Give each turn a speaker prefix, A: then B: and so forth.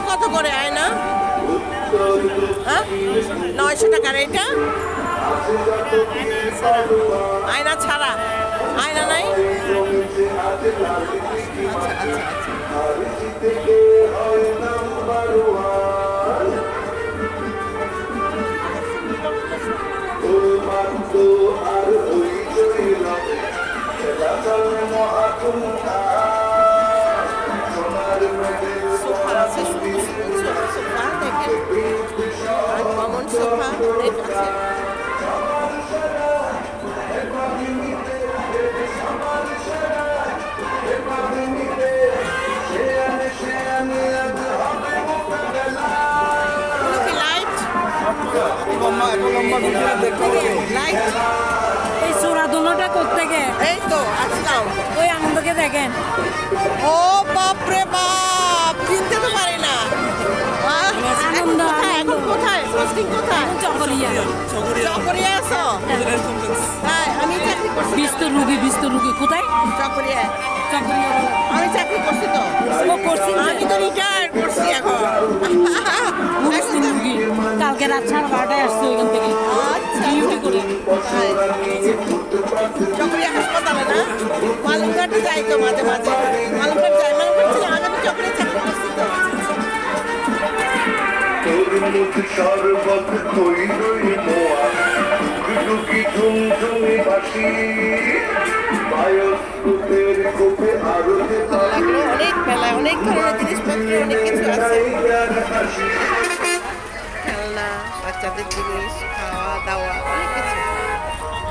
A: কত করে আয়না? 900 টাকার। এটা আয়না ছাড়া, আয়না নাই। সোফা আছে, সোফা দেখেন, কমন সোফা অনেক আছে।
B: এই সোরা দুটোটা করতে গে
A: এই তো আসলাম,
B: ওই আনন্দকে দেখেন।
A: ও বাপরে বাপ, চিনতে তো পারি না।
B: আনন্দ
A: এখন কোথায় পোস্টিং? কোথায়?
B: চকরিয়া।
A: চকরিয়া আছো? হ্যাঁ, আমি চাকরি করছি।
B: বিস্তর রুগী কোথায়?
A: চকরিয়া।
B: চকরিয়া
A: আমি চাকরি করছি তো।
B: ও করছি,
A: আমি তো রিটায়ার করছি এখন।
B: রুগী কালকে রাত 12:30টায় আসছে ওইখান থেকে ডিউটি করে।
A: চকরিয়া হাসপাতালে না? মালুমঘাটে যাই তো মাঝে মাঝে। মালুমঘাট যাই, মালুমঘাট ছিল আমি তো চকরিয়া চাকরি করছি তো। অনেক মেলায় অনেক ধরনের জিনিসপত্র, অনেক কিছু আছে। খেলনা, বাচ্চাদের জিনিস, খাওয়া দাওয়া।